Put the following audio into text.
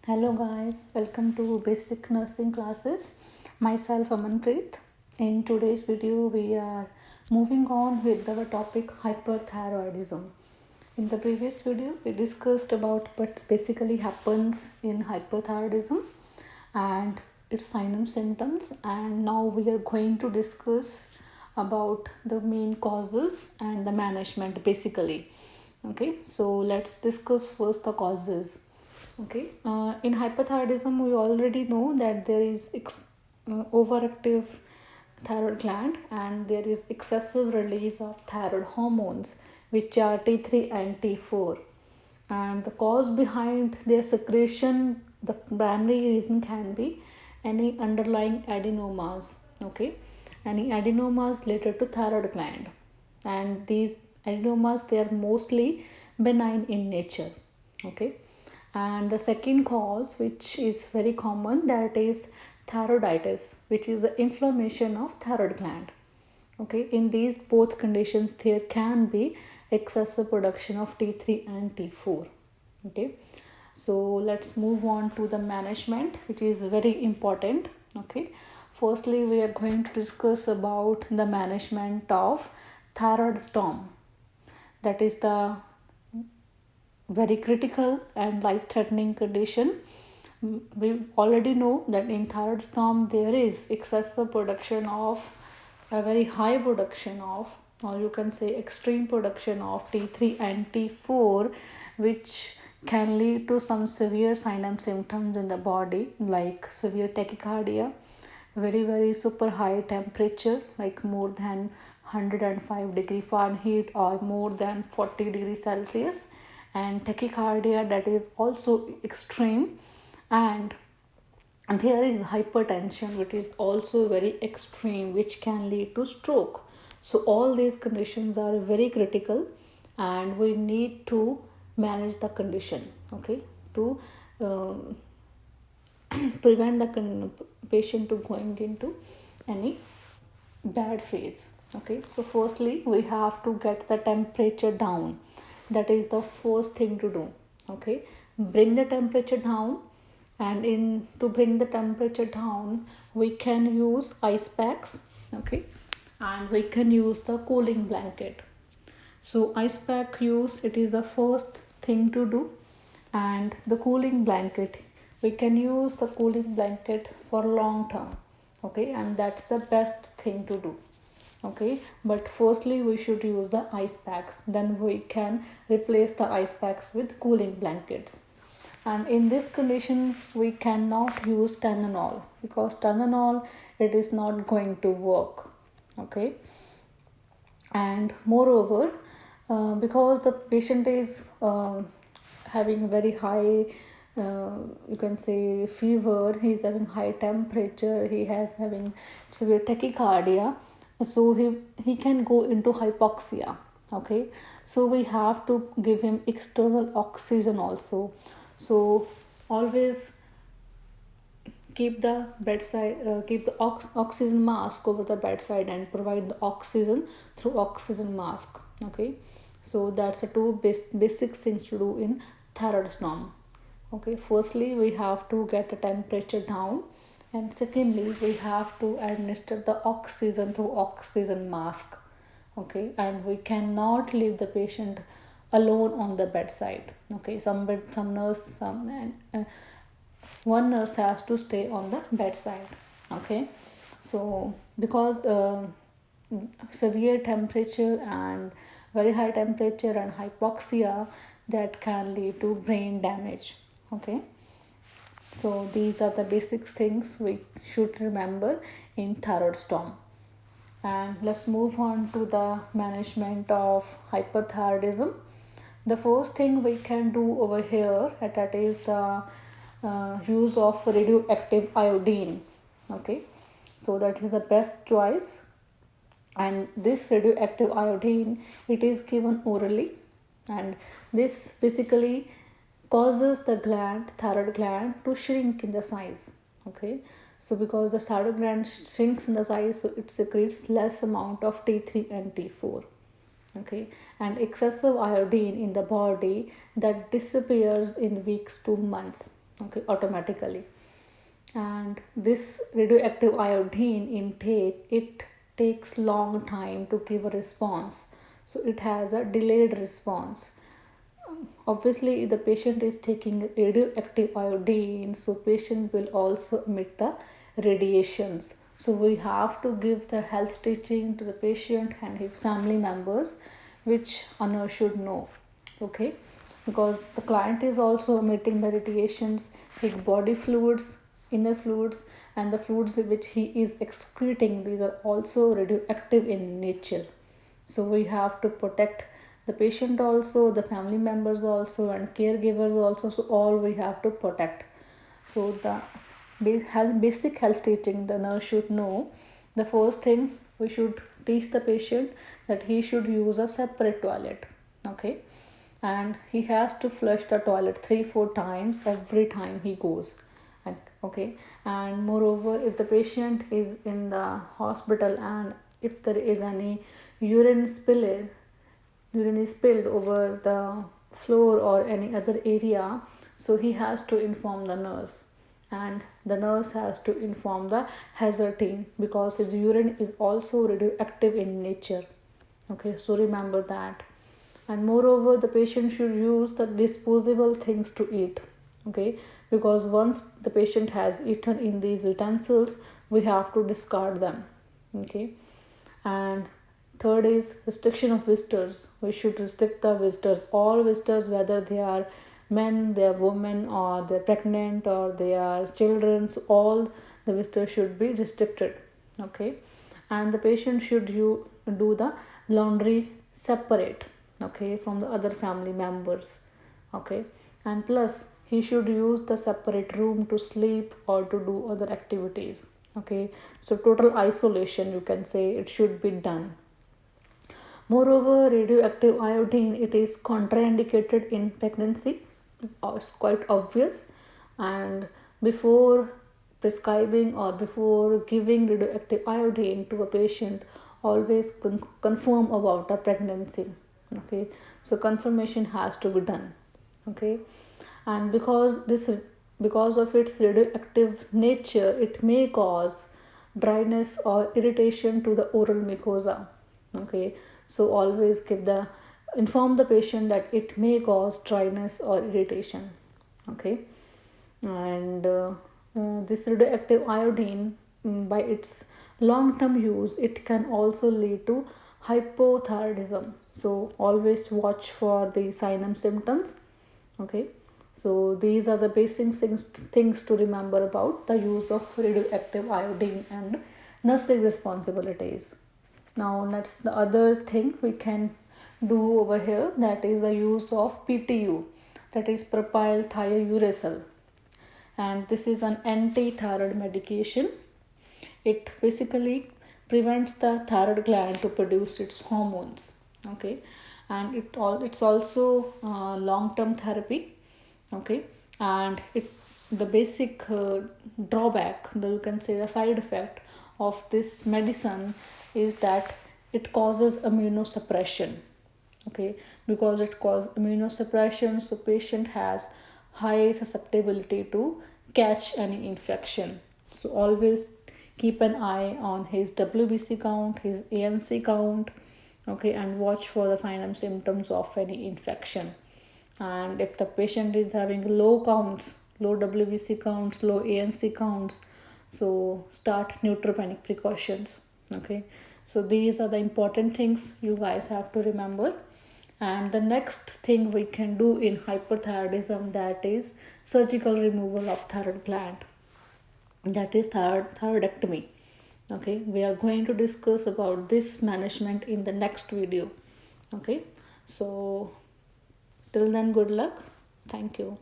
Hello guys, welcome to Basic Nursing Classes. Myself Amanpreet. In today's video, we are moving on with our topic hyperthyroidism. In the previous video, we discussed about what basically happens in hyperthyroidism and its signs and symptoms, and now we are going to discuss about the main causes and the management basically. Okay, so let's discuss first the causes. Okay, in hyperthyroidism, we already know that there is overactive thyroid gland and there is excessive release of thyroid hormones, which are T3 and T4. And the cause behind their secretion, the primary reason can be any underlying adenomas. Okay, any adenomas related to thyroid gland, and these adenomas, they are mostly benign in nature. Okay, and the second cause, which is very common, that is thyroiditis, which is the inflammation of thyroid gland. Okay, in these both conditions there can be excessive production of T3 and T4. Okay, so let's move on to the management, which is very important. Okay, firstly we are going to discuss about the management of thyroid storm. That is the very critical and life threatening condition. We already know that in thyroid storm there is excessive production of a very high production of, or you can say extreme production of T3 and T4, which can lead to some severe signs and symptoms in the body, like severe tachycardia, very super high temperature, like more than 105 degree Fahrenheit or more than 40 degrees Celsius, and tachycardia that is also extreme, and there is hypertension, which is also very extreme, which can lead to stroke. So all these conditions are very critical and we need to manage the condition. Okay, to uh, prevent the patient to going into any bad phase. Okay, so firstly we have to get the temperature down. That is the first thing to do. Okay, bring the temperature down, and in to bring the temperature down we can use ice packs. Okay, and we can use the cooling blanket. So ice pack use, it is the first thing to do, and the cooling blanket, we can use the cooling blanket for long term. Okay, and that's the best thing to do. Okay, but firstly we should use the ice packs, then we can replace the ice packs with cooling blankets. And in this condition we cannot use Tylenol, because Tylenol, it is not going to work. Okay, and moreover, because the patient is having very high, you can say fever, he is having high temperature, he has having severe tachycardia, so he can go into hypoxia. Okay, so we have to give him external oxygen also. So always keep the oxygen mask over the bedside and provide the oxygen through oxygen mask. Okay, so that's the two basic things to do in thyroid storm. Okay, firstly we have to get the temperature down, and secondly we have to administer the oxygen through oxygen mask. Okay, and we cannot leave the patient alone on the bedside. Okay, some nurse, one nurse has to stay on the bedside. Okay, so because severe temperature and very high temperature and hypoxia, that can lead to brain damage. Okay, so these are the basic things we should remember in thyroid storm. And let's move on to the management of hyperthyroidism. The first thing we can do over here, that is the use of radioactive iodine. Okay, so that is the best choice, and this radioactive iodine, it is given orally, and this basically causes the thyroid gland to shrink in the size. Okay, so because the thyroid gland shrinks in the size, so it secretes less amount of T3 and T4. Okay, and excessive iodine in the body, that disappears in weeks to months. okay, automatically. And this radioactive iodine intake, it takes long time to give a response, so it has a delayed response. Obviously, if the patient is taking radioactive iodine, so patient will also emit the radiations. So we have to give the health teaching to the patient and his family members, which a nurse should know. Okay, because the client is also emitting the radiations, his body fluids, inner fluids, and the fluids which he is excreting, these are also radioactive in nature. So we have to protect the patient also, the family members also, and caregivers also. So all we have to protect. So the basic health teaching the nurse should know. The first thing we should teach the patient that he should use a separate toilet. Okay, and he has to flush the toilet 3-4 times every time he goes. And okay, and moreover, if the patient is in the hospital and if there is any urine spill urine is spilled over the floor or any other area, so he has to inform the nurse, and the nurse has to inform the hazard team, because his urine is also radioactive in nature. Okay, so remember that. And moreover, the patient should use the disposable things to eat. Okay, because once the patient has eaten in these utensils, we have to discard them. Okay, and third is restriction of visitors. We should restrict the visitors, all visitors, whether they are men, they are women, or they're pregnant, or they are children. So all the visitors should be restricted. Okay, and the patient should do the laundry separate, okay, from the other family members. Okay, and plus he should use the separate room to sleep or to do other activities. Okay, so total isolation, you can say, it should be done. Moreover, radioactive iodine, it is contraindicated in pregnancy. It's quite obvious. And before prescribing or before giving radioactive iodine to a patient, always confirm about a pregnancy. Okay, so confirmation has to be done. Okay, and because of its radioactive nature, it may cause dryness or irritation to the oral mucosa. Okay, so always inform the patient that it may cause dryness or irritation. Okay, and this radioactive iodine, by its long term use, it can also lead to hypothyroidism. So always watch for the sign and symptoms. Okay, so these are the basic things to remember about the use of radioactive iodine and nursing responsibilities. Now let's the other thing we can do over here, that is the use of PTU, that is propyl thiouracil, and this is an anti-thyroid medication. It basically prevents the thyroid gland to produce its hormones. Okay, and it's also long-term therapy. Okay, and the basic drawback, you can say the side effect of this medicine, is that it causes immunosuppression. Okay, because it causes immunosuppression, so patient has high susceptibility to catch any infection. So always keep an eye on his WBC count, his ANC count. Okay, and watch for the signs and symptoms of any infection. And if the patient is having low counts, low WBC counts, low ANC counts, so start neutropenic precautions. Okay, so these are the important things you guys have to remember. And the next thing we can do in hyperthyroidism, that is surgical removal of thyroid gland, that is thyroidectomy. Okay, we are going to discuss about this management in the next video. Okay, so till then, good luck. Thank you.